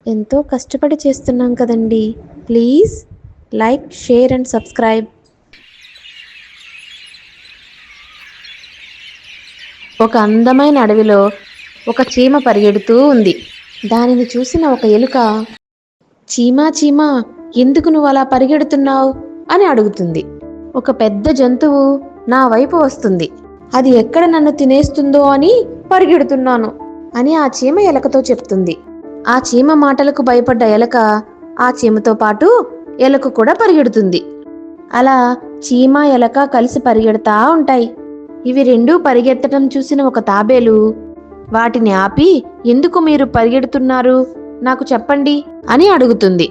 ఎంతో కష్టపడి చేస్తున్నాం కదండి. Please like, share and subscribe. ఒక అందమైన అడవిలో ఒక చీమ పరిగెడుతూ ఉంది. దానిని చూసిన ఒక ఎలుక, చీమా చీమా, ఎందుకు నువ్వు అలా పరిగెడుతున్నావు అని అడుగుతుంది. ఒక పెద్ద జంతువు నా వైపు వస్తుంది, అది ఎక్కడ నన్ను తినేస్తుందో అని పరిగెడుతున్నాను అని ఆ చీమ ఎలకతో చెప్తుంది. ఆ చీమ మాటలకు భయపడ్డ ఎలక ఆ చీమతో పాటు ఎలుక కూడా పరిగెడుతుంది. అలా చీమ ఎలక కలిసి పరిగెడతా ఉంటాయి. ఇవి రెండూ పరిగెత్తడం చూసిన ఒక తాబేలు వాటిని ఆపి, ఎందుకు మీరు పరిగెడుతున్నారు, నాకు చెప్పండి అని అడుగుతుంది.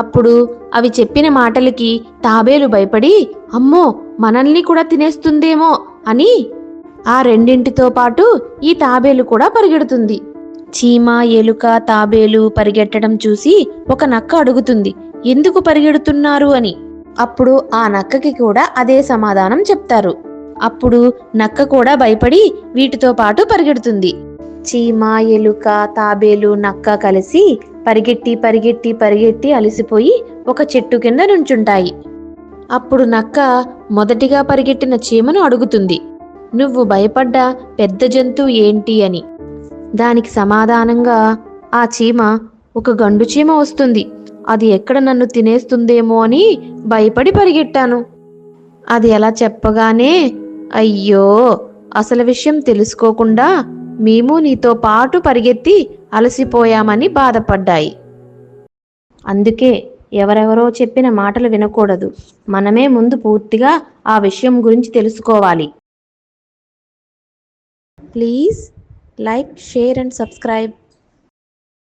అప్పుడు అవి చెప్పిన మాటలకి తాబేలు భయపడి, అమ్మో మనల్ని కూడా తినేస్తుందేమో అని ఆ రెండింటితో పాటు ఈ తాబేలు కూడా పరిగెడుతుంది. చీమ, ఎలుక, తాబేలు పరిగెట్టడం చూసి ఒక నక్క అడుగుతుంది, ఎందుకు పరిగెడుతున్నారు అని. అప్పుడు ఆ నక్కకి కూడా అదే సమాధానం చెప్తారు. అప్పుడు నక్క కూడా భయపడి వీటితో పాటు పరిగెడుతుంది. చీమ, ఎలుక, తాబేలు, నక్క కలిసి పరిగెట్టి పరిగెట్టి పరిగెట్టి అలసిపోయి ఒక చెట్టు కింద నుంచుంటాయి. అప్పుడు నక్క మొదటిగా పరిగెట్టిన చీమను అడుగుతుంది, నువ్వు భయపడ్డ పెద్ద జంతువు ఏంటి అని. దానికి సమాధానంగా ఆ చీమ, ఒక గండు చీమ వస్తుంది, అది ఎక్కడ నన్ను తినేస్తుందేమో అని భయపడి పరిగెట్టాను. అది అలా చెప్పగానే, అయ్యో అసలు విషయం తెలుసుకోకుండా మేము నీతో పాటు పరిగెత్తి అలసిపోయామని బాధపడ్డాయి. అందుకే ఎవరెవరో చెప్పిన మాటలు వినకూడదు, మనమే ముందు పూర్తిగా ఆ విషయం గురించి తెలుసుకోవాలి. Please like, share and subscribe.